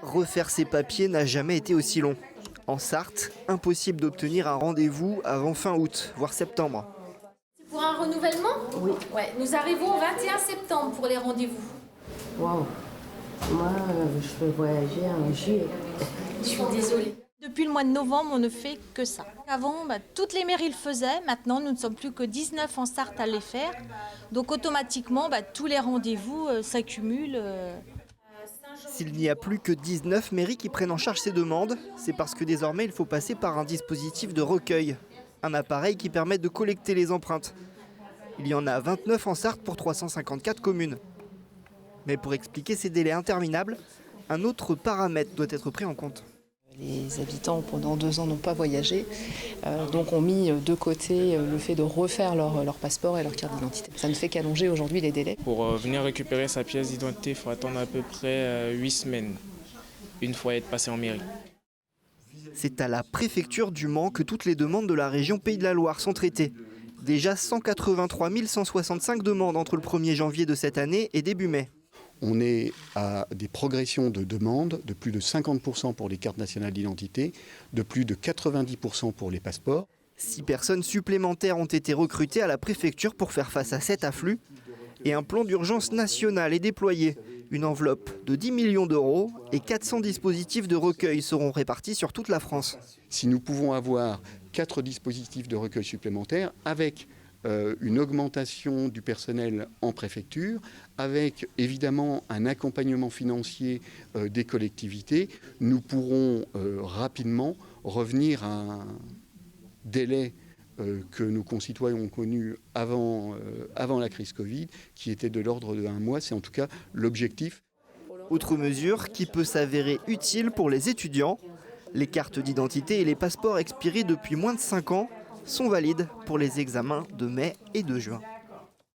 Refaire ses papiers n'a jamais été aussi long. En Sarthe, impossible d'obtenir un rendez-vous avant fin août, voire septembre. C'est pour un renouvellement? Oui. Ouais, nous arrivons au 21 septembre pour les rendez-vous. Waouh. Moi, je veux voyager en juillet. Je suis désolée. Depuis le mois de novembre, on ne fait que ça. Avant, toutes les mairies le faisaient. Maintenant, nous ne sommes plus que 19 en Sarthe à les faire. Donc automatiquement, tous les rendez-vous s'accumulent. S'il n'y a plus que 19 mairies qui prennent en charge ces demandes, c'est parce que désormais il faut passer par un dispositif de recueil. Un appareil qui permet de collecter les empreintes. Il y en a 29 en Sarthe pour 354 communes. Mais pour expliquer ces délais interminables, un autre paramètre doit être pris en compte. Les habitants, pendant 2 ans, n'ont pas voyagé, donc ont mis de côté le fait de refaire leur passeport et leur carte d'identité. Ça ne fait qu'allonger aujourd'hui les délais. Pour venir récupérer sa pièce d'identité, il faut attendre à peu près 8 semaines, une fois être passé en mairie. C'est à la préfecture du Mans que toutes les demandes de la région Pays de la Loire sont traitées. Déjà 183 165 demandes entre le 1er janvier de cette année et début mai. On est à des progressions de demandes de plus de 50% pour les cartes nationales d'identité, de plus de 90% pour les passeports. 6 personnes supplémentaires ont été recrutées à la préfecture pour faire face à cet afflux. Et un plan d'urgence national est déployé. Une enveloppe de 10 millions d'euros et 400 dispositifs de recueil seront répartis sur toute la France. Si nous pouvons avoir 4 dispositifs de recueil supplémentaires avec une augmentation du personnel en préfecture, avec évidemment un accompagnement financier des collectivités, nous pourrons rapidement revenir à un délai que nos concitoyens ont connu avant la crise Covid, qui était de l'ordre de 1 mois. C'est en tout cas l'objectif. Autre mesure qui peut s'avérer utile pour les étudiants, les cartes d'identité et les passeports expirés depuis moins de 5 ans sont valides pour les examens de mai et de juin.